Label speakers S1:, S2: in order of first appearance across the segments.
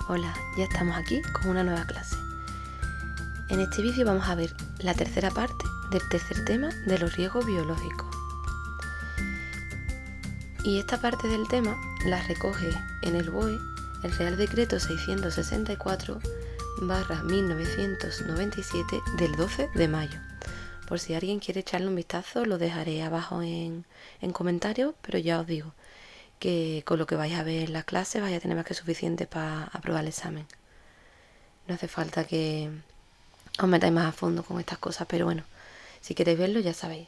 S1: Hola, ya estamos aquí con una nueva clase. En este vídeo vamos a ver la tercera parte del tercer tema de los riesgos biológicos. Y esta parte del tema la recoge en el BOE el Real Decreto 664/1997 del 12 de mayo. Por si alguien quiere echarle un vistazo, lo dejaré abajo en comentarios, pero ya os digo que con lo que vais a ver en la clase vais a tener más que suficiente para aprobar el examen. No hace falta que os metáis más a fondo con estas cosas, pero bueno, si queréis verlo ya sabéis.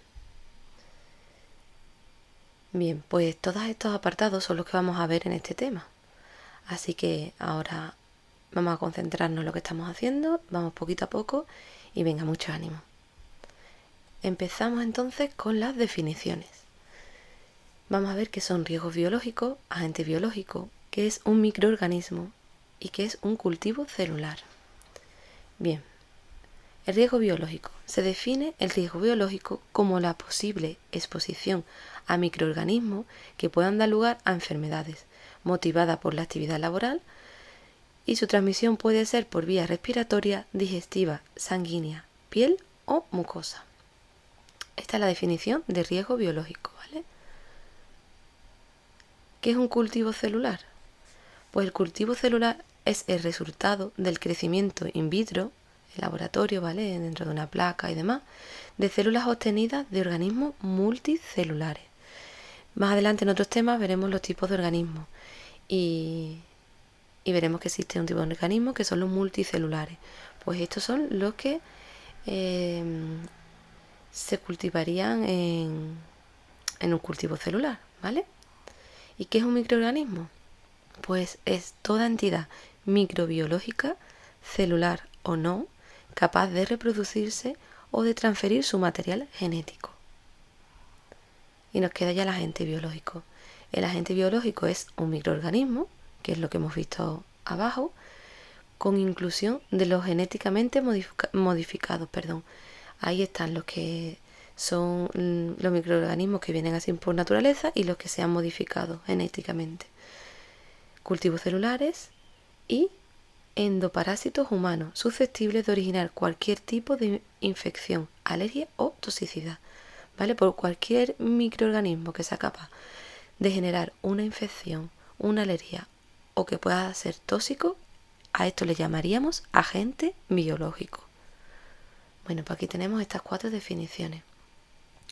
S1: Bien, pues todos estos apartados son los que vamos a ver en este tema. Así que ahora vamos a concentrarnos en lo que estamos haciendo, vamos poquito a poco y venga, mucho ánimo. Empezamos entonces con las definiciones. Vamos a ver qué son riesgos biológicos, agente biológico, qué es un microorganismo y qué es un cultivo celular. Bien, el riesgo biológico. Se define el riesgo biológico como la posible exposición a microorganismos que puedan dar lugar a enfermedades motivada por la actividad laboral y su transmisión puede ser por vía respiratoria, digestiva, sanguínea, piel o mucosa. Esta es la definición de riesgo biológico, ¿vale? ¿Qué es un cultivo celular? Pues el cultivo celular es el resultado del crecimiento in vitro, en laboratorio, ¿vale?, dentro de una placa y demás, de células obtenidas de organismos multicelulares. Más adelante en otros temas veremos los tipos de organismos y veremos que existe un tipo de organismos que son los multicelulares. Pues estos son los que se cultivarían en un cultivo celular, ¿vale? ¿Y qué es un microorganismo? Pues es toda entidad microbiológica, celular o no, capaz de reproducirse o de transferir su material genético. Y nos queda ya el agente biológico. El agente biológico es un microorganismo, que es lo que hemos visto abajo, con inclusión de los genéticamente modificados. Ahí están los que son los microorganismos que vienen así por naturaleza y los que se han modificado genéticamente. Cultivos celulares y endoparásitos humanos susceptibles de originar cualquier tipo de infección, alergia o toxicidad, ¿vale? Por cualquier microorganismo que sea capaz de generar una infección, una alergia o que pueda ser tóxico, a esto le llamaríamos agente biológico. Bueno, pues aquí tenemos estas 4 definiciones.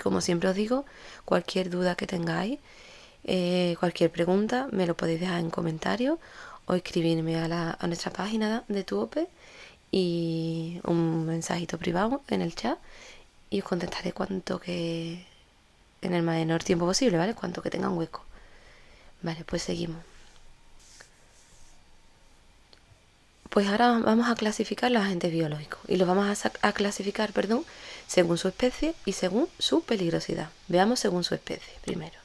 S1: Como siempre os digo, cualquier duda que tengáis, cualquier pregunta, me lo podéis dejar en comentarios o escribirme a nuestra página de Tuope y un mensajito privado en el chat y os contestaré cuanto que en el menor tiempo posible, ¿vale? Cuanto que tenga un hueco. Vale, pues seguimos. Pues ahora vamos a clasificar los agentes biológicos y los vamos a clasificar, según su especie y según su peligrosidad. Veamos según su especie primero.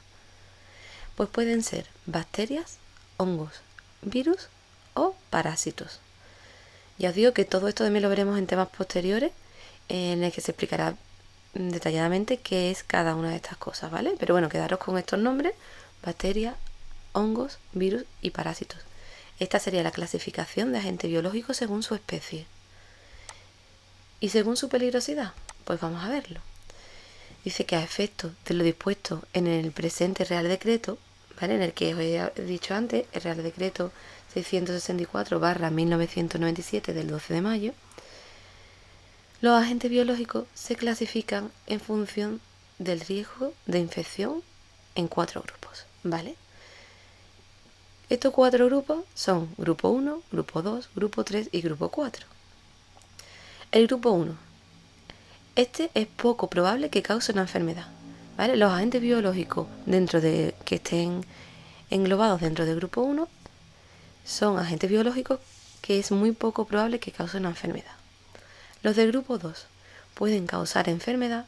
S1: Pues pueden ser bacterias, hongos, virus o parásitos. Ya os digo que todo esto también lo veremos en temas posteriores en el que se explicará detalladamente qué es cada una de estas cosas, ¿vale? Pero bueno, quedaros con estos nombres: bacterias, hongos, virus y parásitos. Esta sería la clasificación de agente biológico según su especie. ¿Y según su peligrosidad? Pues vamos a verlo. Dice que a efectos de lo dispuesto en el presente Real Decreto, ¿vale?, en el que os he dicho antes, el Real Decreto 664/1997 del 12 de mayo, los agentes biológicos se clasifican en función del riesgo de infección en 4 grupos, ¿vale? Estos 4 grupos son grupo 1, grupo 2, grupo 3 y grupo 4. El grupo 1. Este es poco probable que cause una enfermedad, ¿vale? Los agentes biológicos dentro de que estén englobados dentro del grupo 1 son agentes biológicos que es muy poco probable que causen una enfermedad. Los del grupo 2 pueden causar enfermedad,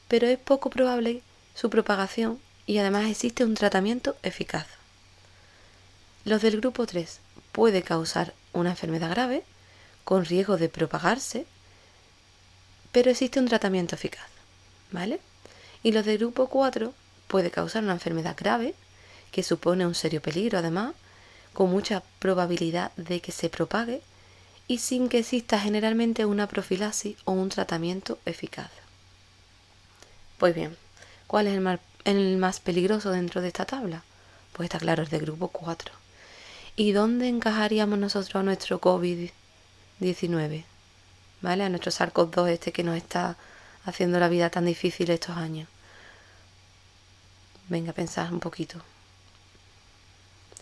S1: pero es poco probable su propagación y además existe un tratamiento eficaz. Los del grupo 3 puede causar una enfermedad grave con riesgo de propagarse, pero existe un tratamiento eficaz, ¿vale? Y los del grupo 4 puede causar una enfermedad grave que supone un serio peligro además, con mucha probabilidad de que se propague y sin que exista generalmente una profilaxis o un tratamiento eficaz. Pues bien, ¿cuál es el más peligroso dentro de esta tabla? Pues está claro, es de grupo 4. ¿Y dónde encajaríamos nosotros a nuestro COVID-19? ¿Vale? A nuestro SARS-CoV-2 este que nos está haciendo la vida tan difícil estos años. Venga, pensad un poquito.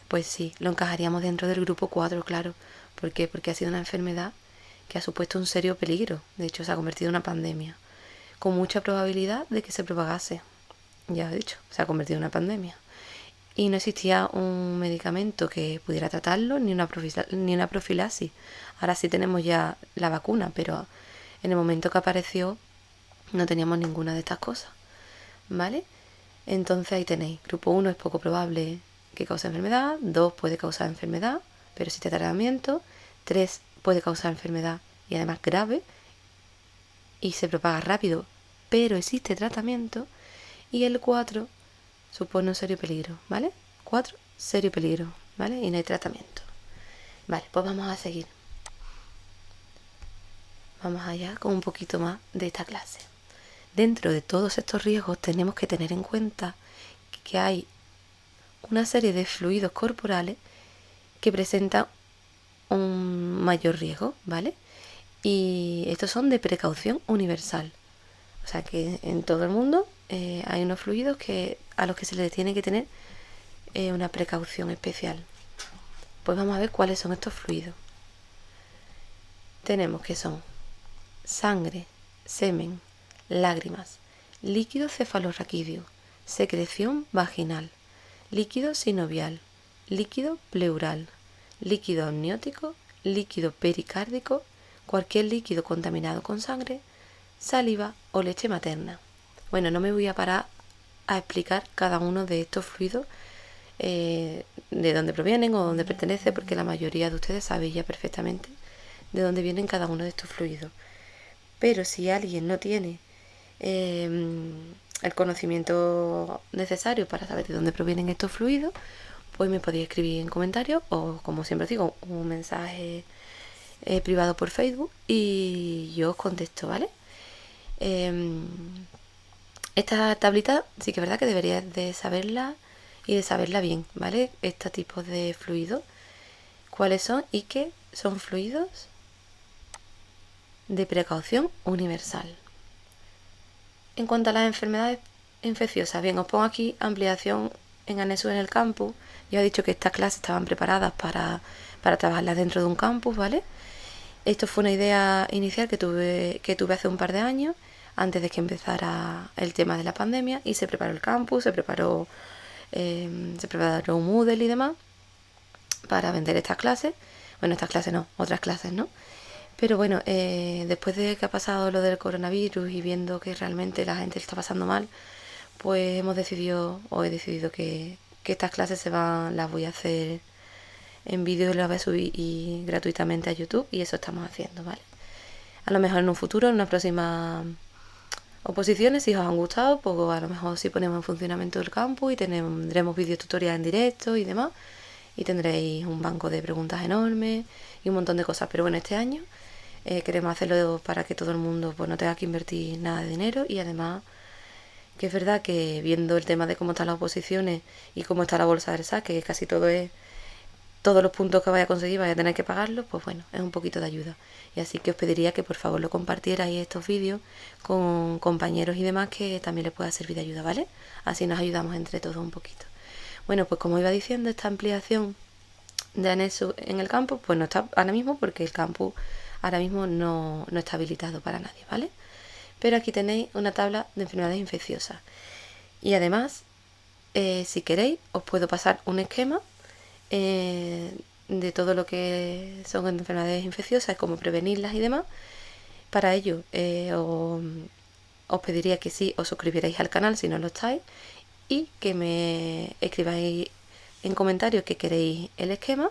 S1: Pues sí, lo encajaríamos dentro del grupo 4, claro. ¿Por qué? Porque ha sido una enfermedad que ha supuesto un serio peligro. De hecho, se ha convertido en una pandemia, con mucha probabilidad de que se propagase. Ya he dicho, se ha convertido en una pandemia. Y no existía un medicamento que pudiera tratarlo, ni una profilaxis. Ahora sí tenemos ya la vacuna, pero en el momento que apareció no teníamos ninguna de estas cosas. ¿Vale? Entonces ahí tenéis, grupo 1 es poco probable que cause enfermedad, 2 puede causar enfermedad, pero existe tratamiento, 3 puede causar enfermedad y además grave y se propaga rápido, pero existe tratamiento, y el 4 supone un serio peligro, ¿vale? 4, serio peligro, ¿vale? Y no hay tratamiento. Vale, pues vamos a seguir. Vamos allá con un poquito más de esta clase. Dentro de todos estos riesgos tenemos que tener en cuenta que hay una serie de fluidos corporales que presentan un mayor riesgo, ¿vale? Y estos son de precaución universal. O sea que en todo el mundo hay unos fluidos a los que se les tiene que tener una precaución especial. Pues vamos a ver cuáles son estos fluidos. Tenemos que son sangre, semen, lágrimas, líquido cefalorraquídeo, secreción vaginal, líquido sinovial, líquido pleural, líquido amniótico, líquido pericárdico, cualquier líquido contaminado con sangre, saliva o leche materna. Bueno, no me voy a parar a explicar cada uno de estos fluidos, de dónde provienen o dónde pertenece, porque la mayoría de ustedes saben ya perfectamente de dónde vienen cada uno de estos fluidos. Pero si alguien no tiene el conocimiento necesario para saber de dónde provienen estos fluidos, pues me podéis escribir en comentarios o, como siempre os digo, un mensaje privado por Facebook y yo os contesto, ¿vale? Esta tablita sí que es verdad que deberías de saberla y de saberla bien, ¿vale? Este tipo de fluidos, cuáles son y qué son fluidos de precaución universal. En cuanto a las enfermedades infecciosas, bien, os pongo aquí ampliación en anexo en el campus. Ya he dicho que estas clases estaban preparadas para trabajarlas dentro de un campus, ¿vale? Esto fue una idea inicial que tuve hace un par de años, antes de que empezara el tema de la pandemia, y se preparó el campus, se preparó un Moodle y demás para vender estas clases. Bueno, estas clases no, otras clases, ¿no? Pero bueno, después de que ha pasado lo del coronavirus y viendo que realmente la gente está pasando mal, pues he decidido que estas clases las voy a hacer en vídeo y las voy a subir gratuitamente a YouTube, y eso estamos haciendo, ¿vale? A lo mejor en un futuro, en unas próximas oposiciones, si os han gustado, pues a lo mejor sí ponemos en funcionamiento el campus y tendremos vídeos tutoriales en directo y demás, y tendréis un banco de preguntas enorme y un montón de cosas. Pero bueno, este año queremos hacerlo para que todo el mundo pues no tenga que invertir nada de dinero, y además que es verdad que viendo el tema de cómo están las oposiciones y cómo está la bolsa del SAT, que casi todos los puntos que vaya a conseguir vaya a tener que pagarlos, pues bueno, es un poquito de ayuda. Y así que os pediría que por favor lo compartierais estos vídeos con compañeros y demás que también les pueda servir de ayuda, ¿vale? Así nos ayudamos entre todos un poquito. Bueno, pues como iba diciendo, esta ampliación de anexo en el campus, pues no está ahora mismo, porque el campus ahora mismo no está habilitado para nadie, ¿vale? Pero aquí tenéis una tabla de enfermedades infecciosas. Y además, si queréis, os puedo pasar un esquema de todo lo que son enfermedades infecciosas, cómo prevenirlas y demás. Para ello, os pediría que sí os suscribierais al canal si no lo estáis, y que me escribáis en comentarios que queréis el esquema,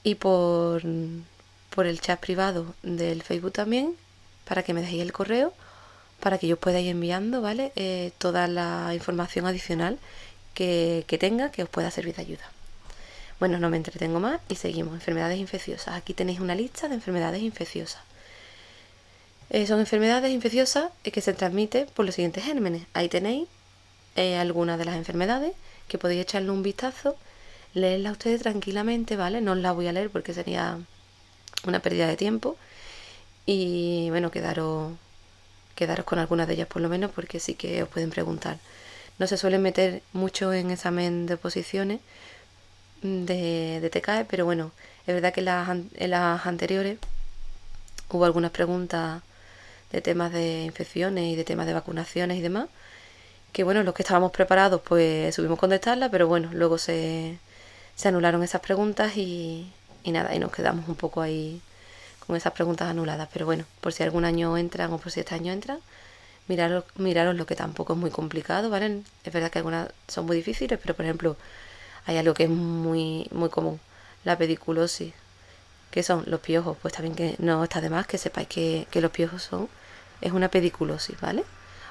S1: y por el chat privado del Facebook también, para que me dejéis el correo, para que yo os pueda ir enviando, ¿vale? Toda la información adicional que tenga, que os pueda servir de ayuda. Bueno, no me entretengo más y seguimos. Enfermedades infecciosas. Aquí tenéis una lista de enfermedades infecciosas. Son enfermedades infecciosas que se transmiten por los siguientes gérmenes. Ahí tenéis algunas de las enfermedades que podéis echarle un vistazo, leerlas ustedes tranquilamente, ¿vale? No os las voy a leer porque sería una pérdida de tiempo. Y bueno, quedaros con algunas de ellas por lo menos, porque sí que os pueden preguntar. No se suelen meter mucho en examen de oposiciones de TCAE, pero bueno, es verdad que en las anteriores hubo algunas preguntas de temas de infecciones y de temas de vacunaciones y demás, que bueno, los que estábamos preparados pues subimos contestarlas, pero bueno, luego se anularon esas preguntas y nada, y nos quedamos un poco ahí con esas preguntas anuladas. Pero bueno, por si algún año entran o por si este año entran, miraros lo que tampoco es muy complicado, ¿vale? Es verdad que algunas son muy difíciles, pero por ejemplo, hay algo que es muy, muy común, la pediculosis, que son los piojos. Pues también que no está de más que sepáis que los piojos es una pediculosis, ¿vale?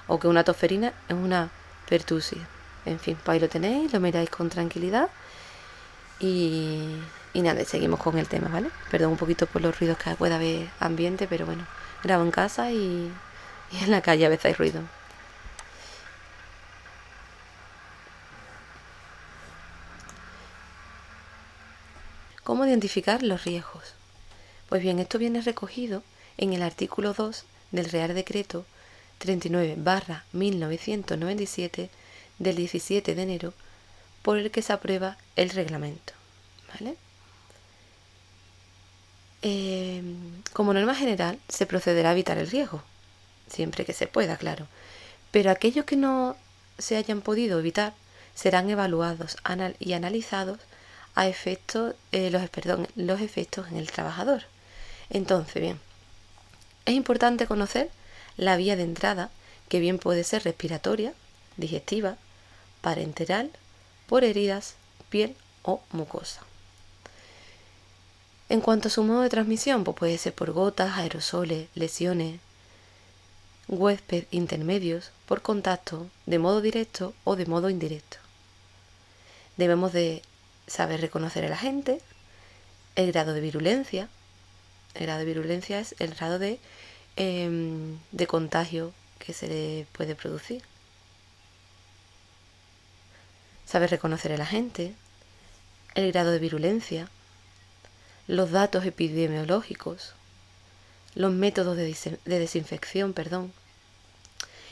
S1: O que una tosferina es una pertusis. En fin, pues ahí lo tenéis, lo miráis con tranquilidad y nada, seguimos con el tema, ¿vale? Perdón un poquito por los ruidos que pueda haber ambiente, pero bueno, grabo en casa y en la calle a veces hay ruido. ¿Cómo identificar los riesgos? Pues bien, esto viene recogido en el artículo 2 del Real Decreto 39/1997 del 17 de enero, por el que se aprueba el reglamento, ¿vale? Como norma general, se procederá a evitar el riesgo, siempre que se pueda, claro. Pero aquellos que no se hayan podido evitar serán evaluados y analizados a los efectos en el trabajador. Entonces, bien, es importante conocer la vía de entrada, que bien puede ser respiratoria, digestiva, parenteral, por heridas, piel o mucosa. En cuanto a su modo de transmisión, pues puede ser por gotas, aerosoles, lesiones, huésped intermedios, por contacto, de modo directo o de modo indirecto. Debemos de saber reconocer al agente, el grado de virulencia. El grado de virulencia es el grado de contagio que se le puede producir. Saber reconocer el agente, el grado de virulencia, los datos epidemiológicos, los métodos de desinfección,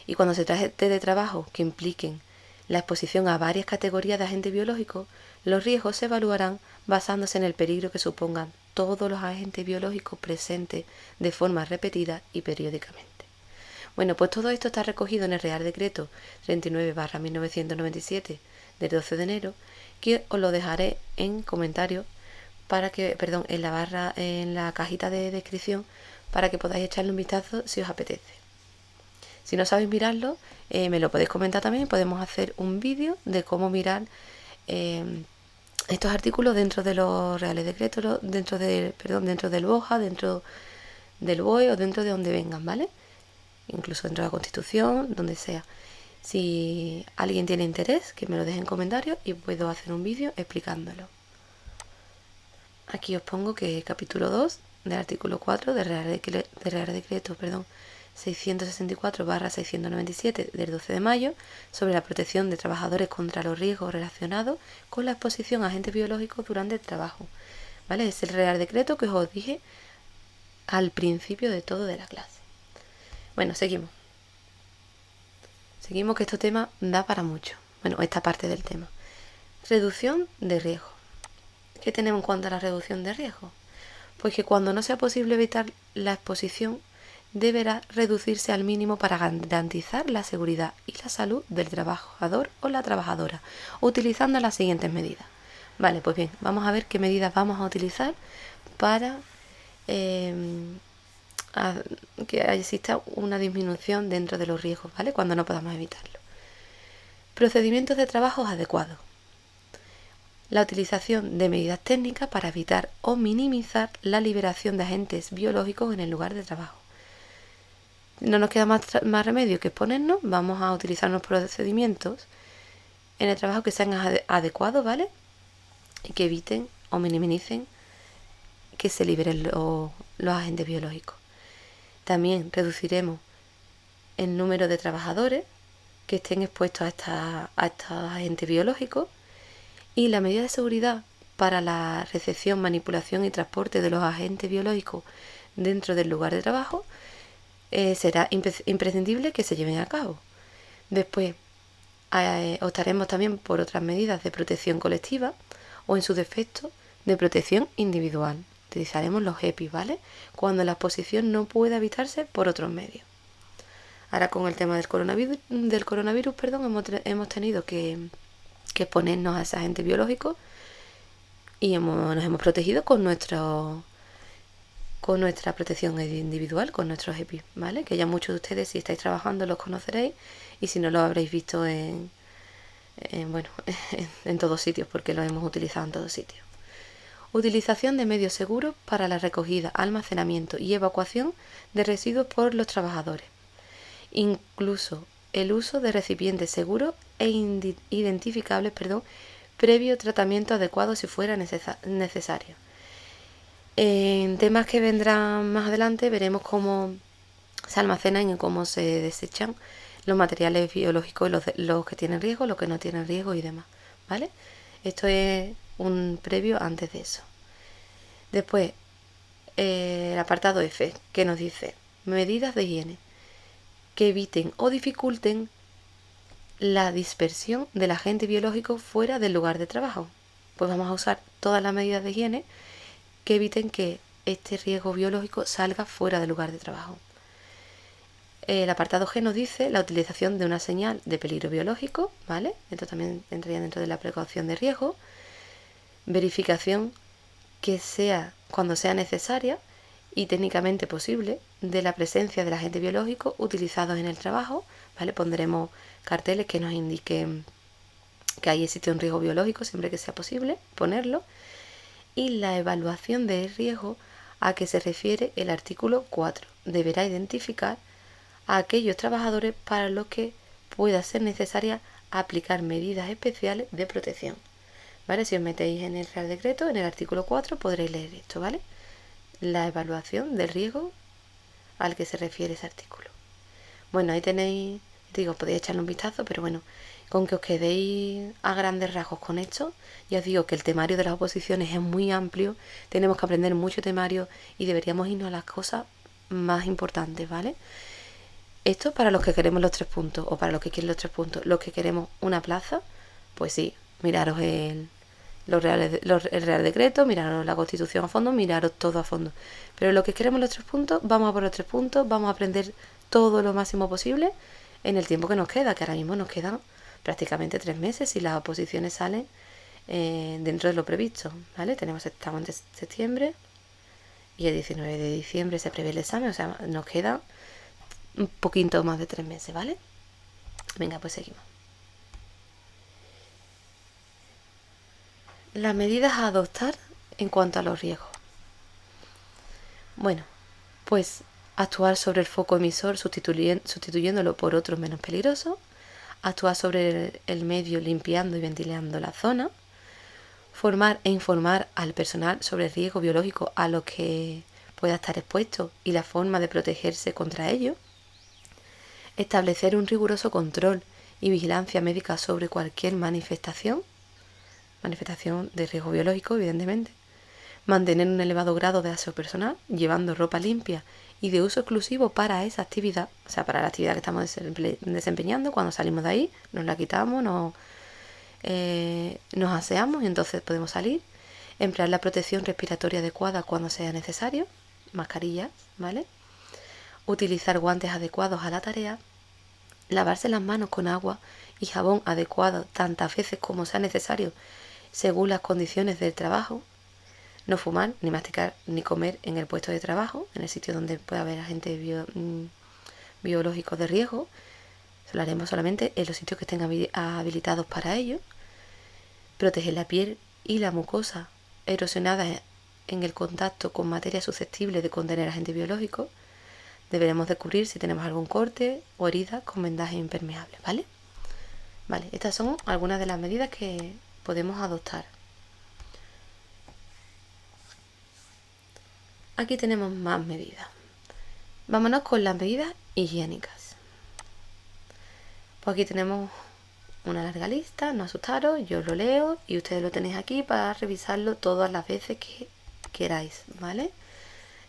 S1: Y cuando se trate de trabajos que impliquen la exposición a varias categorías de agentes biológicos, los riesgos se evaluarán basándose en el peligro que supongan todos los agentes biológicos presentes de forma repetida y periódicamente. Bueno, pues todo esto está recogido en el Real Decreto 39/1997 del 12 de enero, que os lo dejaré en comentarios en la cajita de descripción, para que podáis echarle un vistazo si os apetece. Si no sabéis mirarlo, me lo podéis comentar también y podemos hacer un vídeo de cómo mirar estos artículos dentro de los Reales Decretos, dentro del BOJA, dentro del BOE o dentro de donde vengan, ¿vale? Incluso dentro de la Constitución, donde sea. Si alguien tiene interés, que me lo deje en comentarios y puedo hacer un vídeo explicándolo. Aquí os pongo que capítulo 2 del artículo 4 del Real Decreto 664/697 del 12 de mayo sobre la protección de trabajadores contra los riesgos relacionados con la exposición a agentes biológicos durante el trabajo. ¿Vale? Es el Real Decreto que os dije al principio de todo de la clase. Bueno, seguimos. Seguimos, que este tema da para mucho. Bueno, esta parte del tema. Reducción de riesgo. ¿Qué tenemos en cuanto a la reducción de riesgo? Pues que cuando no sea posible evitar la exposición, deberá reducirse al mínimo para garantizar la seguridad y la salud del trabajador o la trabajadora, utilizando las siguientes medidas. Vale, pues bien, vamos a ver qué medidas vamos a utilizar para que exista una disminución dentro de los riesgos, ¿vale? Cuando no podamos evitarlo. Procedimientos de trabajo adecuados. La utilización de medidas técnicas para evitar o minimizar la liberación de agentes biológicos en el lugar de trabajo. No nos queda más remedio que exponernos. Vamos a utilizar unos procedimientos en el trabajo que sean adecuados, ¿vale? y que eviten o minimicen que se liberen los agentes biológicos. También reduciremos el número de trabajadores que estén expuestos a estos agentes biológicos, y la medida de seguridad para la recepción, manipulación y transporte de los agentes biológicos dentro del lugar de trabajo será imprescindible que se lleven a cabo. Después optaremos también por otras medidas de protección colectiva o, en su defecto, de protección individual. Utilizaremos los EPI, ¿vale? Cuando la exposición no pueda evitarse por otros medios. Ahora, con el tema del coronavirus, hemos tenido que exponernos a ese agente biológico y nos hemos protegido con nuestra protección individual, con nuestros EPI, ¿vale? Que ya muchos de ustedes, si estáis trabajando, los conoceréis, y si no, lo habréis visto en todos sitios, porque lo hemos utilizado en todos sitios. Utilización de medios seguros para la recogida, almacenamiento y evacuación de residuos por los trabajadores. Incluso el uso de recipientes seguros e identificables, previo tratamiento adecuado si fuera necesario. En temas que vendrán más adelante veremos cómo se almacenan y cómo se desechan los materiales biológicos, los que tienen riesgo, los que no tienen riesgo y demás, ¿vale? Esto es un previo antes de eso. Después, el apartado F, que nos dice medidas de higiene que eviten o dificulten la dispersión del agente biológico fuera del lugar de trabajo. Pues vamos a usar todas las medidas de higiene que eviten que este riesgo biológico salga fuera del lugar de trabajo. El apartado G nos dice la utilización de una señal de peligro biológico, ¿vale? Esto también entraría dentro de la precaución de riesgo. Verificación que sea cuando sea necesaria y técnicamente posible de la presencia del agente biológico utilizados en el trabajo, ¿vale? Pondremos carteles que nos indiquen que ahí existe un riesgo biológico siempre que sea posible ponerlo. Y la evaluación del riesgo a que se refiere el artículo 4 deberá identificar a aquellos trabajadores para los que pueda ser necesaria aplicar medidas especiales de protección, ¿vale? Si os metéis en el Real Decreto, en el artículo 4 podréis leer esto, ¿vale? La evaluación del riesgo al que se refiere ese artículo. Bueno, ahí tenéis, podéis echarle un vistazo, pero bueno, con que os quedéis a grandes rasgos con esto, ya os digo que el temario de las oposiciones es muy amplio, tenemos que aprender mucho temario y deberíamos irnos a las cosas más importantes, ¿vale? Esto para los que queremos los 3 puntos o para los que quieren los 3 puntos. Los que queremos una plaza, pues sí, miraros el Real Decreto, miraros la Constitución a fondo, miraros todo a fondo. Pero los que queremos los 3 puntos, vamos a por los 3 puntos, vamos a aprender todo lo máximo posible en el tiempo que nos queda, que ahora mismo nos quedan prácticamente 3 meses si las oposiciones salen dentro de lo previsto, ¿vale? Estamos en septiembre y el 19 de diciembre se prevé el examen, o sea, nos quedan un poquito más de 3 meses, ¿vale? Venga, pues seguimos. Las medidas a adoptar en cuanto a los riesgos. Bueno, pues actuar sobre el foco emisor sustituyéndolo por otro menos peligroso, actuar sobre el medio limpiando y ventilando la zona, formar e informar al personal sobre el riesgo biológico a lo que pueda estar expuesto y la forma de protegerse contra ello, establecer un riguroso control y vigilancia médica sobre cualquier manifestación de riesgo biológico, evidentemente, mantener un elevado grado de aseo personal, llevando ropa limpia y de uso exclusivo para esa actividad, o sea, para la actividad que estamos desempeñando. Cuando salimos de ahí, nos la quitamos, nos aseamos y entonces podemos salir. Emplear la protección respiratoria adecuada cuando sea necesario, mascarillas, ¿vale? Utilizar guantes adecuados a la tarea, lavarse las manos con agua y jabón adecuado tantas veces como sea necesario según las condiciones del trabajo, no fumar, ni masticar, ni comer en el puesto de trabajo, en el sitio donde pueda haber agentes biológicos de riesgo. Lo haremos solamente en los sitios que estén habilitados para ello. Proteger la piel y la mucosa erosionada en el contacto con materia susceptible de contener agentes biológicos. Deberemos de cubrir si tenemos algún corte o herida con vendaje impermeable, ¿vale? Vale, estas son algunas de las medidas que podemos adoptar. aquí tenemos más medidas. Vámonos con las medidas higiénicas. Pues aquí tenemos una larga lista, no asustaros, yo lo leo y ustedes lo tenéis aquí para revisarlo todas las veces que queráis, ¿vale?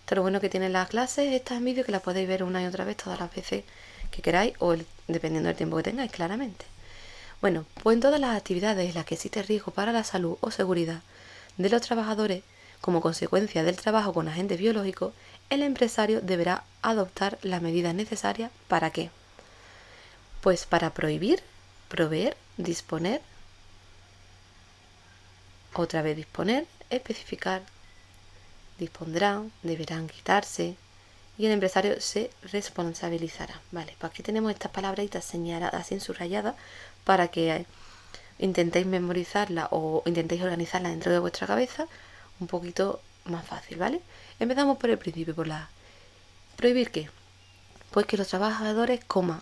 S1: Esto es lo bueno que tienen las clases, estas en vídeo, que las podéis ver una y otra vez todas las veces que queráis o dependiendo del tiempo que tengáis, claramente. Bueno, pues en todas las actividades en las que existe riesgo para la salud o seguridad de los trabajadores como consecuencia del trabajo con agentes biológicos, el empresario deberá adoptar las medidas necesarias ¿para qué? Pues para prohibir, proveer, disponer, otra vez disponer, especificar, dispondrán, deberán quitarse y el empresario se responsabilizará. Vale, pues aquí tenemos estas palabritas señaladas así subrayadas para que intentéis memorizarla o intentéis organizarla dentro de vuestra cabeza un poquito más fácil, ¿vale? Empezamos por el principio, por la A. ¿Prohibir qué? Pues que los trabajadores coman,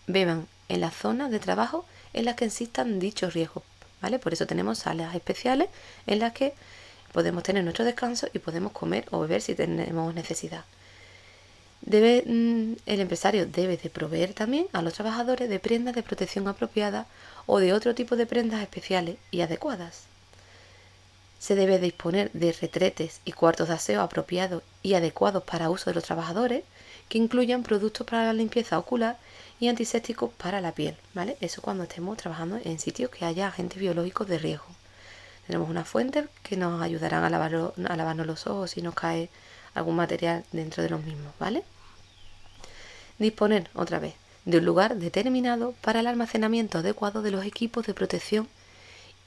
S1: beban en las zonas de trabajo en las que existan dichos riesgos, ¿vale? Por eso tenemos salas especiales en las que podemos tener nuestro descanso y podemos comer o beber si tenemos necesidad. El empresario debe de proveer también a los trabajadores de prendas de protección apropiadas o de otro tipo de prendas especiales y adecuadas. Se debe disponer de retretes y cuartos de aseo apropiados y adecuados para uso de los trabajadores, que incluyan productos para la limpieza ocular y antisépticos para la piel, ¿vale? Eso cuando estemos trabajando en sitios que haya agentes biológicos de riesgo. Tenemos unas fuentes que nos ayudarán a lavarnos los ojos si nos cae algún material dentro de los mismos, ¿vale? Disponer, otra vez, de un lugar determinado para el almacenamiento adecuado de los equipos de protección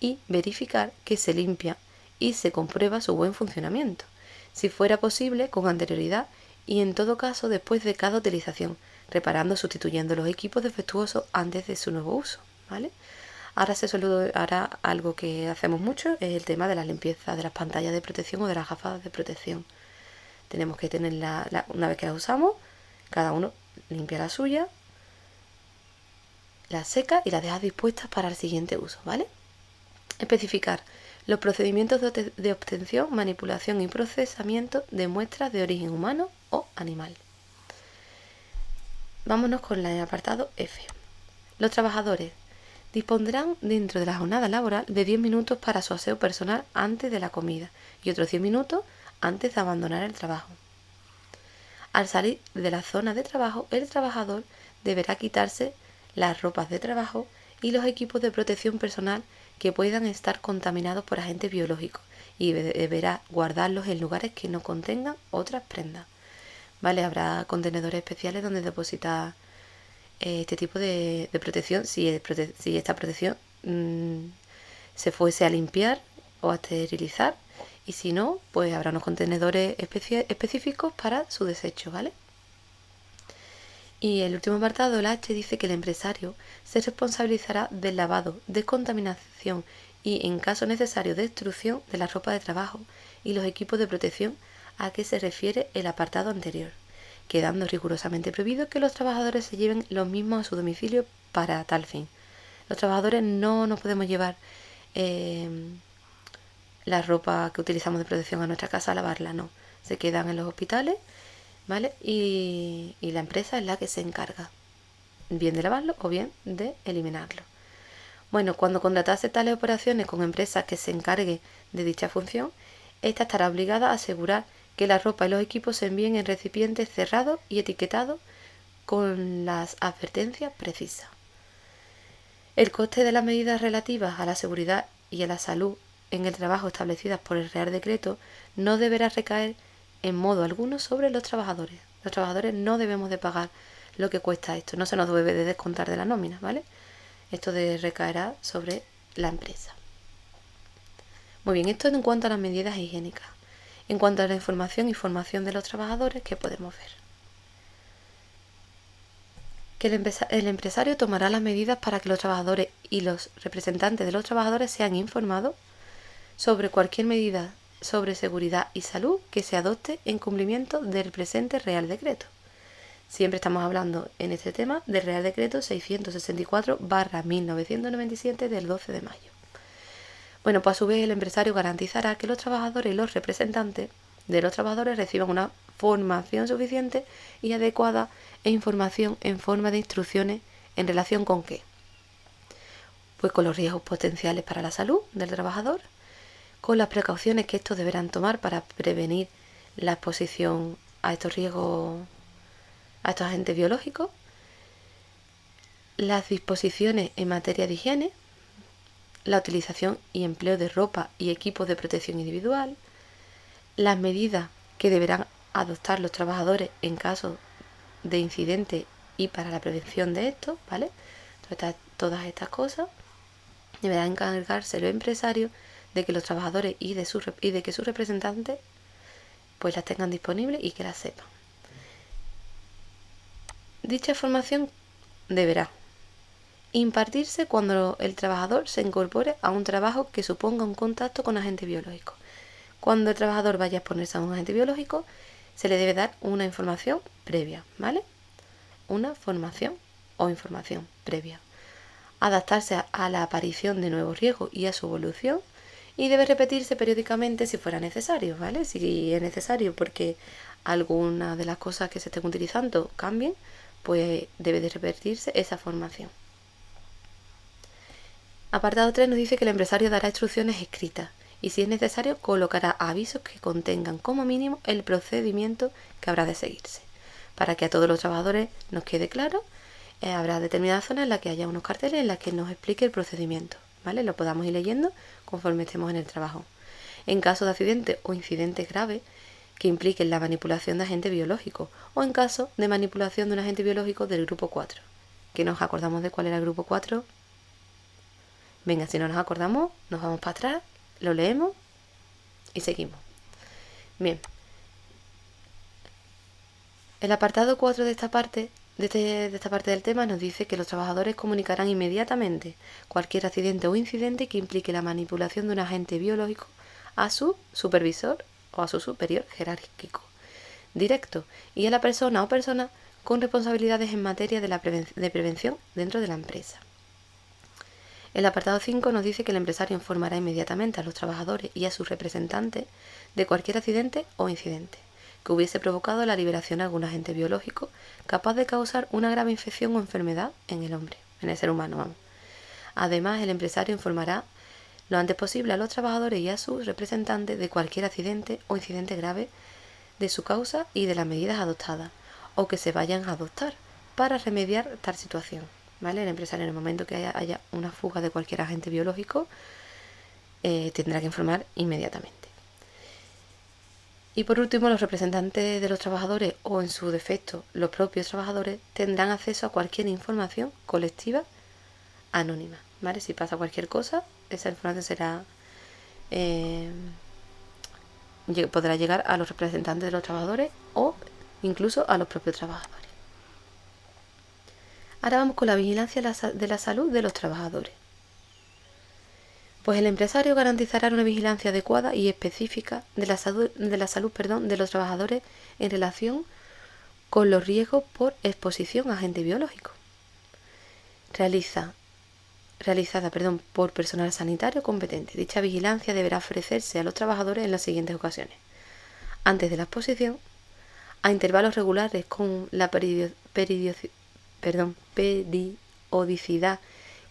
S1: y verificar que se limpia y se comprueba su buen funcionamiento, si fuera posible con anterioridad y en todo caso después de cada utilización, reparando o sustituyendo los equipos defectuosos antes de su nuevo uso, ¿vale? Ahora algo que hacemos mucho es el tema de la limpieza de las pantallas de protección o de las gafas de protección. Tenemos que tenerla, una vez que las usamos, cada uno limpia la suya, la seca y la deja dispuestas para el siguiente uso, ¿vale? Especificar los procedimientos de obtención, manipulación y procesamiento de muestras de origen humano o animal. Vámonos con el apartado F. Los trabajadores dispondrán dentro de la jornada laboral de 10 minutos para su aseo personal antes de la comida y otros 10 minutos antes de abandonar el trabajo. Al salir de la zona de trabajo, el trabajador deberá quitarse las ropas de trabajo y los equipos de protección personal que puedan estar contaminados por agentes biológicos y deberá guardarlos en lugares que no contengan otras prendas. ¿Vale? Habrá contenedores especiales donde depositar este tipo de protección si esta protección se fuese a limpiar o a esterilizar, y si no, pues habrá unos contenedores específicos para su desecho, ¿vale? Y el último apartado, el H, dice que el empresario se responsabilizará del lavado, descontaminación y, en caso necesario, destrucción de la ropa de trabajo y los equipos de protección a que se refiere el apartado anterior, quedando rigurosamente prohibido que los trabajadores se lleven los mismos a su domicilio para tal fin. Los trabajadores no nos podemos llevar la ropa que utilizamos de protección a nuestra casa a lavarla, no. Se quedan en los hospitales, ¿vale? Y la empresa es la que se encarga bien de lavarlo o bien de eliminarlo. Bueno, cuando contratase tales operaciones con empresas que se encarguen de dicha función, esta estará obligada a asegurar que la ropa y los equipos se envíen en recipientes cerrados y etiquetados con las advertencias precisas. El coste de las medidas relativas a la seguridad y a la salud en el trabajo establecidas por el Real Decreto no deberá recaer en modo alguno sobre los trabajadores. Los trabajadores no debemos de pagar lo que cuesta esto, no se nos debe de descontar de la nómina, ¿vale? Esto recaerá sobre la empresa. Muy bien, esto en cuanto a las medidas higiénicas. En cuanto a la información y formación de los trabajadores, ¿qué podemos ver? Que el empresario tomará las medidas para que los trabajadores y los representantes de los trabajadores sean informados sobre cualquier medida sobre seguridad y salud que se adopte en cumplimiento del presente Real Decreto. Siempre estamos hablando en este tema del Real Decreto 664/1997 del 12 de mayo. Bueno, pues a su vez el empresario garantizará que los trabajadores y los representantes de los trabajadores reciban una formación suficiente y adecuada e información en forma de instrucciones en relación con ¿qué? Pues con los riesgos potenciales para la salud del trabajador, con las precauciones que estos deberán tomar para prevenir la exposición a estos riesgos, a estos agentes biológicos, las disposiciones en materia de higiene, la utilización y empleo de ropa y equipos de protección individual, las medidas que deberán adoptar los trabajadores en caso de incidente y para la prevención de esto, ¿vale? Todas estas cosas deberá encargarse los empresarios de que los trabajadores y de que sus representantes pues las tengan disponibles y que las sepan. Dicha formación deberá impartirse cuando el trabajador se incorpore a un trabajo que suponga un contacto con agentes biológicos. Cuando el trabajador vaya a exponerse a un agente biológico, se le debe dar una información previa, ¿vale? Una formación o información previa. Adaptarse a la aparición de nuevos riesgos y a su evolución, y debe repetirse periódicamente si fuera necesario, ¿vale? Si es necesario porque alguna de las cosas que se estén utilizando cambien, pues debe de repetirse esa formación. Apartado 3 nos dice que el empresario dará instrucciones escritas y si es necesario colocará avisos que contengan como mínimo el procedimiento que habrá de seguirse. Para que a todos los trabajadores nos quede claro, habrá determinadas zonas en las que haya unos carteles en las que nos explique el procedimiento, ¿vale? Lo podamos ir leyendo conforme estemos en el trabajo. En caso de accidentes o incidentes graves que impliquen la manipulación de agentes biológicos o en caso de manipulación de un agente biológico del grupo 4. ¿Que nos acordamos de cuál era el grupo 4? Venga, si no nos acordamos, nos vamos para atrás, lo leemos y seguimos. Bien. El apartado 4 de esta parte del tema nos dice que los trabajadores comunicarán inmediatamente cualquier accidente o incidente que implique la manipulación de un agente biológico a su supervisor o a su superior jerárquico directo y a la persona o personas con responsabilidades en materia de prevención dentro de la empresa. El apartado 5 nos dice que el empresario informará inmediatamente a los trabajadores y a sus representantes de cualquier accidente o incidente que hubiese provocado la liberación de algún agente biológico capaz de causar una grave infección o enfermedad en el hombre, en el ser humano, vamos. Además, el empresario informará lo antes posible a los trabajadores y a sus representantes de cualquier accidente o incidente grave, de su causa y de las medidas adoptadas o que se vayan a adoptar para remediar tal situación. ¿Vale? El empresario, en el momento que haya una fuga de cualquier agente biológico, tendrá que informar inmediatamente. Y por último, los representantes de los trabajadores o, en su defecto, los propios trabajadores tendrán acceso a cualquier información colectiva anónima. ¿Vale? Si pasa cualquier cosa, esa información será podrá llegar a los representantes de los trabajadores o incluso a los propios trabajadores. Ahora vamos con la vigilancia de la salud de los trabajadores. Pues el empresario garantizará una vigilancia adecuada y específica de la salud de los trabajadores en relación con los riesgos por exposición a agente biológico. Realizada por personal sanitario competente. Dicha vigilancia deberá ofrecerse a los trabajadores en las siguientes ocasiones. Antes de la exposición, a intervalos regulares con la periodicidad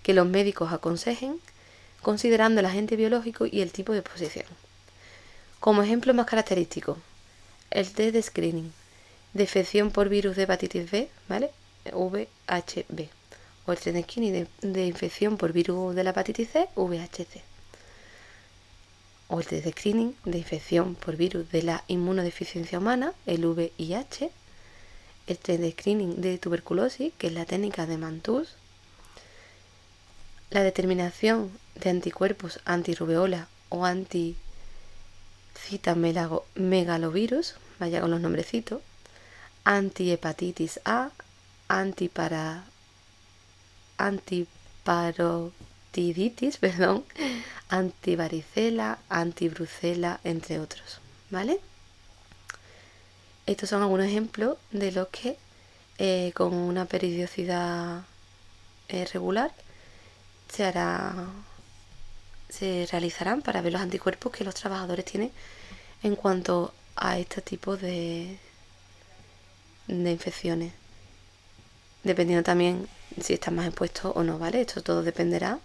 S1: que los médicos aconsejen, considerando el agente biológico y el tipo de exposición. Como ejemplo más característico, el test de screening de infección por virus de hepatitis B, ¿vale? VHB, o el test de screening de infección por virus de la hepatitis C, VHC, o el test de screening de infección por virus de la inmunodeficiencia humana, el VIH, el test de screening de tuberculosis, que es la técnica de Mantoux, la determinación de anticuerpos antirrubeola o anti-citomegalovirus, vaya con los nombrecitos, antihepatitis A, antiparotiditis, antivaricela, antibrucela, entre otros, ¿vale? Estos son algunos ejemplos de los que con una periodicidad regular se realizarán para ver los anticuerpos que los trabajadores tienen en cuanto a este tipo de infecciones, dependiendo también si estás más expuesto o no, ¿vale? Esto todo dependerá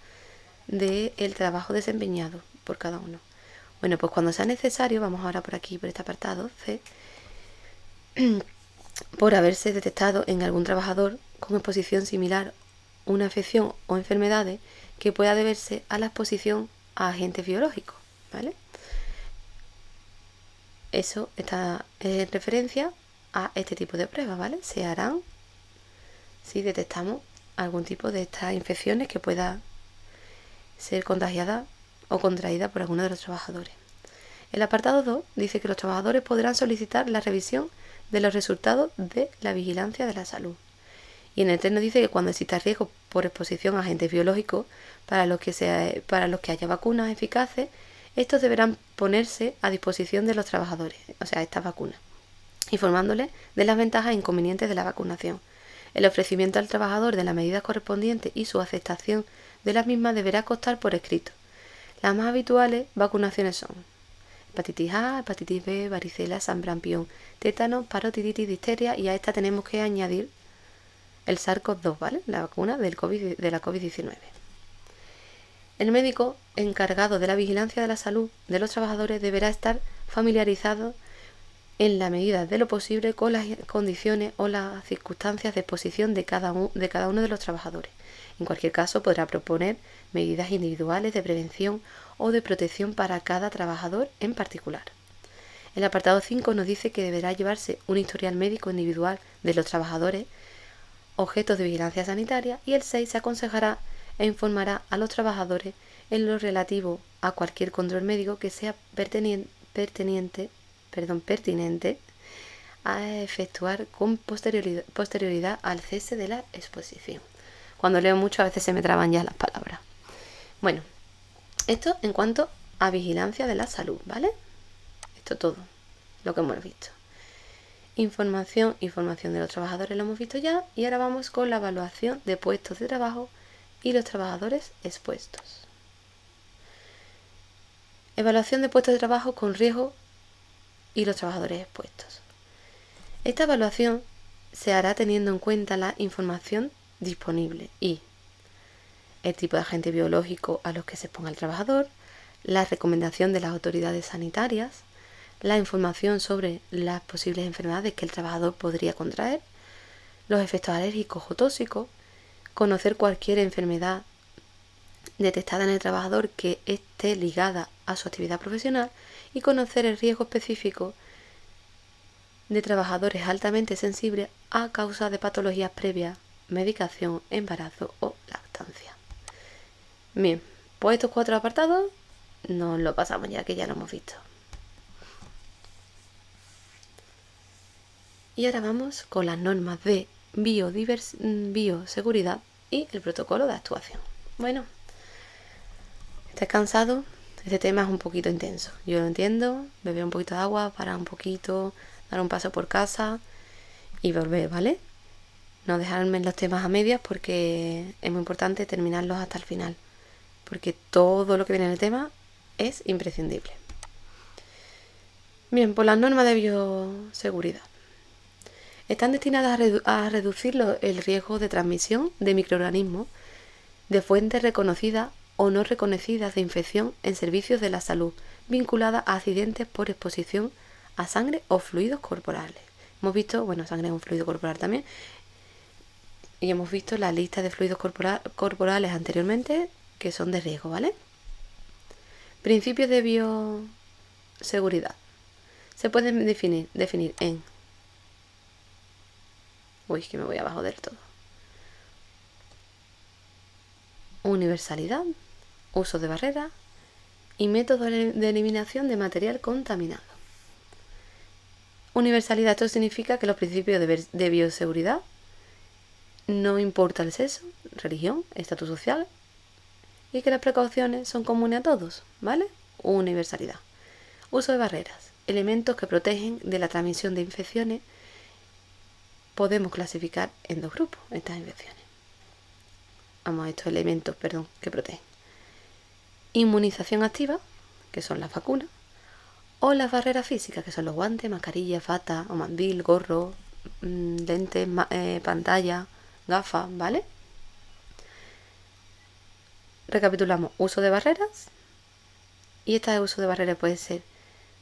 S1: del trabajo desempeñado por cada uno. Bueno, pues cuando sea necesario, vamos ahora por aquí, por este apartado C, por haberse detectado en algún trabajador con exposición similar una afección o enfermedades que pueda deberse a la exposición a agentes biológicos, ¿vale? Eso está en referencia a este tipo de pruebas, ¿vale? Se harán si detectamos algún tipo de estas infecciones que pueda ser contagiada o contraída por alguno de los trabajadores. El apartado 2 dice que los trabajadores podrán solicitar la revisión de los resultados de la vigilancia de la salud. Y en el 3 nos dice que cuando exista riesgo por exposición a agentes biológicos para los que haya vacunas eficaces, estos deberán ponerse a disposición de los trabajadores, o sea, estas vacunas, informándoles de las ventajas e inconvenientes de la vacunación. El ofrecimiento al trabajador de las medidas correspondientes y su aceptación de las mismas deberá constar por escrito. Las más habituales vacunaciones son hepatitis A, hepatitis B, varicela, sarampión, tétano, parotiditis, difteria, y a esta tenemos que añadir el SARS-CoV-2, ¿vale? La vacuna de la COVID-19. El médico encargado de la vigilancia de la salud de los trabajadores deberá estar familiarizado en la medida de lo posible con las condiciones o las circunstancias de exposición de cada uno de los trabajadores. En cualquier caso, podrá proponer medidas individuales de prevención o de protección para cada trabajador en particular. El apartado 5 nos dice que deberá llevarse un historial médico individual de los trabajadores objetos de vigilancia sanitaria, y el 6 se aconsejará e informará a los trabajadores en lo relativo a cualquier control médico que sea pertinente a efectuar con posterioridad al cese de la exposición. Cuando leo mucho a veces se me traban ya las palabras. Bueno, esto en cuanto a vigilancia de la salud, ¿vale? Esto todo lo que hemos visto. Información de los trabajadores lo hemos visto ya, y ahora vamos con la evaluación de puestos de trabajo y los trabajadores expuestos. Evaluación de puestos de trabajo con riesgo y los trabajadores expuestos. Esta evaluación se hará teniendo en cuenta la información disponible y el tipo de agente biológico a los que se exponga el trabajador, la recomendación de las autoridades sanitarias, la información sobre las posibles enfermedades que el trabajador podría contraer, los efectos alérgicos o tóxicos, conocer cualquier enfermedad detectada en el trabajador que esté ligada a su actividad profesional y conocer el riesgo específico de trabajadores altamente sensibles a causa de patologías previas, medicación, embarazo o lactancia. Bien, pues estos 4 apartados nos lo pasamos ya que ya lo hemos visto. Y ahora vamos con las normas de bioseguridad y el protocolo de actuación. Bueno, ¿estás cansado? Este tema es un poquito intenso. Yo lo entiendo, beber un poquito de agua, parar un poquito, dar un paso por casa y volver, ¿vale? No dejarme los temas a medias porque es muy importante terminarlos hasta el final. Porque todo lo que viene en el tema es imprescindible. Bien, pues las normas de bioseguridad están destinadas a reducir el riesgo de transmisión de microorganismos de fuentes reconocidas o no reconocidas de infección en servicios de la salud vinculadas a accidentes por exposición a sangre o fluidos corporales. Hemos visto, sangre es un fluido corporal también, y hemos visto la lista de fluidos corporales anteriormente que son de riesgo, ¿vale? Principios de bioseguridad. Se pueden definir en... Uy, que me voy abajo del todo. Universalidad, uso de barreras y métodos de eliminación de material contaminado. Universalidad, esto significa que los principios de bioseguridad no importa el sexo, religión, estatus social, y que las precauciones son comunes a todos, ¿vale? Universalidad. Uso de barreras, elementos que protegen de la transmisión de infecciones. Podemos clasificar en 2 grupos estas infecciones. Vamos a estos elementos, que protegen. Inmunización activa, que son las vacunas, O las barreras físicas, que son los guantes, mascarillas, bata o mandil, gorro, lentes, pantalla, gafas, ¿vale? Recapitulamos: uso de barreras. Y este uso de barreras puede ser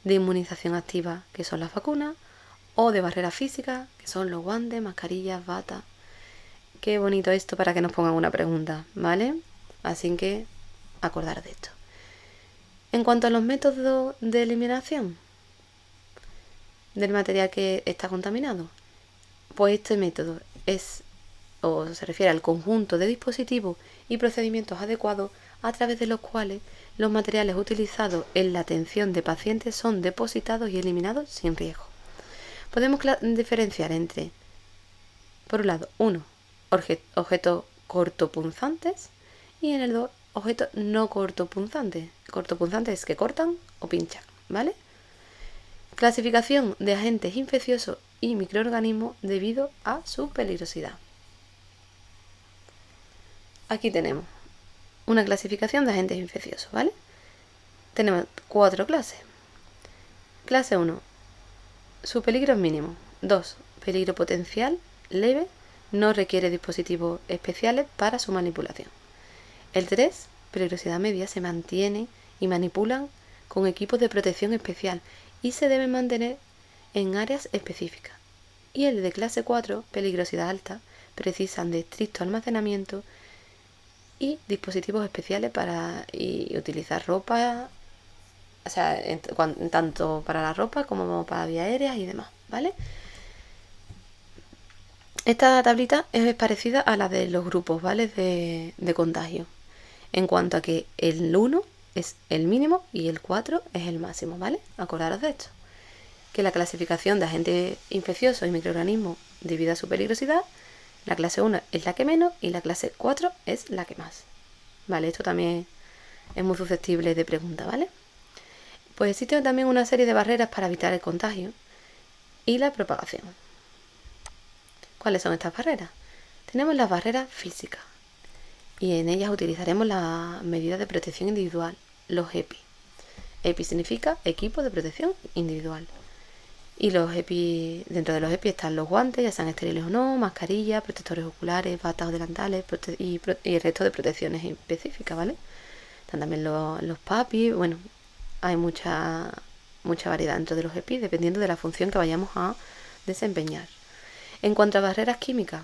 S1: de inmunización activa, que son las vacunas, o de barreras físicas, que son los guantes, mascarillas, bata. Qué bonito esto para que nos pongan una pregunta, ¿vale? Así que acordaros de esto. En cuanto a los métodos de eliminación del material que está contaminado, pues este método se refiere al conjunto de dispositivos y procedimientos adecuados a través de los cuales los materiales utilizados en la atención de pacientes son depositados y eliminados sin riesgo. Podemos diferenciar entre, por un lado, 1, objetos cortopunzantes, y en el 2, objetos no cortopunzantes. Cortopunzantes que cortan o pinchan, ¿vale? Clasificación de agentes infecciosos y microorganismos debido a su peligrosidad. Aquí tenemos una clasificación de agentes infecciosos, ¿vale? Tenemos 4 clases. Clase 1, su peligro es mínimo. 2, peligro potencial leve, no requiere dispositivos especiales para su manipulación. El 3, peligrosidad media, se mantiene y manipulan con equipos de protección especial y se deben mantener en áreas específicas. Y el de clase 4, peligrosidad alta, precisan de estricto almacenamiento y dispositivos especiales y utilizar ropa, o sea, tanto para la ropa como para vías aéreas y demás, ¿vale? Esta tablita es parecida a la de los grupos, ¿vale? De contagio, en cuanto a que el 1 es el mínimo y el 4 es el máximo, ¿vale? Acordaros de esto, que la clasificación de agentes infecciosos y microorganismos debido a su peligrosidad, la clase 1 es la que menos y la clase 4 es la que más, ¿vale? Esto también es muy susceptible de pregunta, ¿vale? Pues existen también una serie de barreras para evitar el contagio y la propagación. ¿Cuáles son estas barreras? Tenemos las barreras físicas y en ellas utilizaremos las medidas de protección individual, los EPI. EPI significa equipo de protección individual. Y dentro de los EPI están los guantes, ya sean estériles o no, mascarillas, protectores oculares, batas o delantales y el resto de protecciones específicas, ¿vale? Están también los PAPI, bueno, hay mucha variedad dentro de los EPI dependiendo de la función que vayamos a desempeñar. En cuanto a barreras químicas,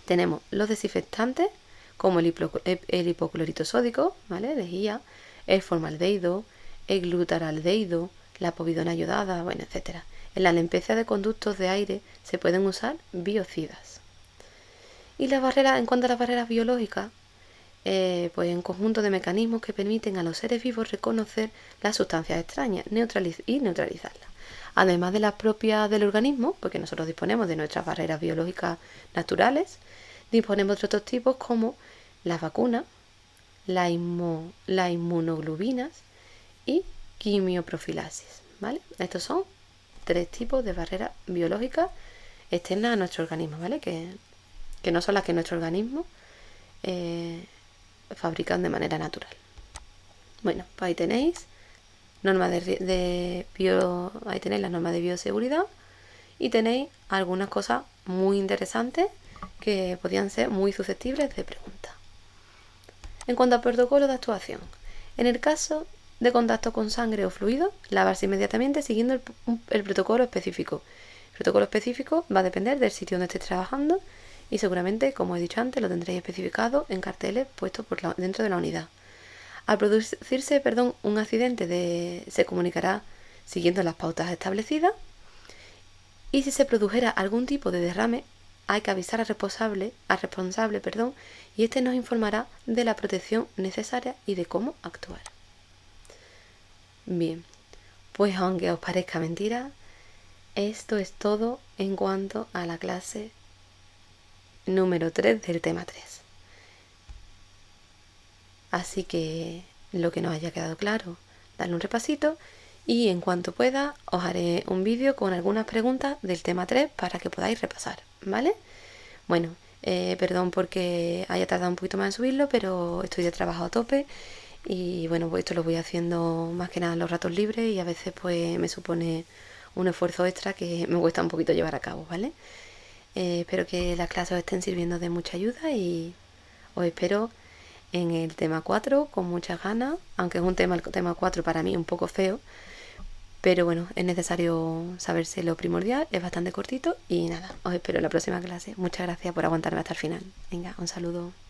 S1: tenemos los desinfectantes como el hipoclorito sódico, ¿vale? Lejía, el formaldehído, el glutaraldehído, la povidona iodada, bueno, etc. En la limpieza de conductos de aire se pueden usar biocidas. Y en cuanto a las barreras biológicas, pues un conjunto de mecanismos que permiten a los seres vivos reconocer las sustancias extrañas y neutralizarlas. Además de las propias del organismo, porque nosotros disponemos de nuestras barreras biológicas naturales, disponemos de otros tipos como las vacunas, las inmunoglobulinas y quimioprofilaxis, ¿vale? Estos son 3 tipos de barreras biológicas externas a nuestro organismo, ¿vale? Que no son las que nuestro organismo fabrican de manera natural. Bueno, pues ahí tenéis ahí tenéis las normas de bioseguridad y tenéis algunas cosas muy interesantes que podían ser muy susceptibles de preguntas. En cuanto al protocolo de actuación, en el caso de contacto con sangre o fluido, lavarse inmediatamente siguiendo el protocolo específico. El protocolo específico va a depender del sitio donde estéis trabajando y seguramente, como he dicho antes, lo tendréis especificado en carteles puestos dentro de la unidad. Al producirse un accidente se comunicará siguiendo las pautas establecidas y si se produjera algún tipo de derrame hay que avisar al responsable y este nos informará de la protección necesaria y de cómo actuar. Bien, pues aunque os parezca mentira, esto es todo en cuanto a la clase número 3 del tema 3. Así que lo que no haya quedado claro, dadle un repasito y en cuanto pueda os haré un vídeo con algunas preguntas del tema 3 para que podáis repasar, ¿vale? Bueno, perdón porque haya tardado un poquito más en subirlo, pero estoy de trabajo a tope Y bueno, pues esto lo voy haciendo más que nada en los ratos libres y a veces pues me supone un esfuerzo extra que me cuesta un poquito llevar a cabo, ¿vale? Espero que las clases os estén sirviendo de mucha ayuda y os espero en el tema 4 con muchas ganas, aunque es un tema, el tema 4 para mí un poco feo, pero bueno, es necesario saberse lo primordial, es bastante cortito y nada, os espero en la próxima clase. Muchas gracias por aguantarme hasta el final. Venga, un saludo.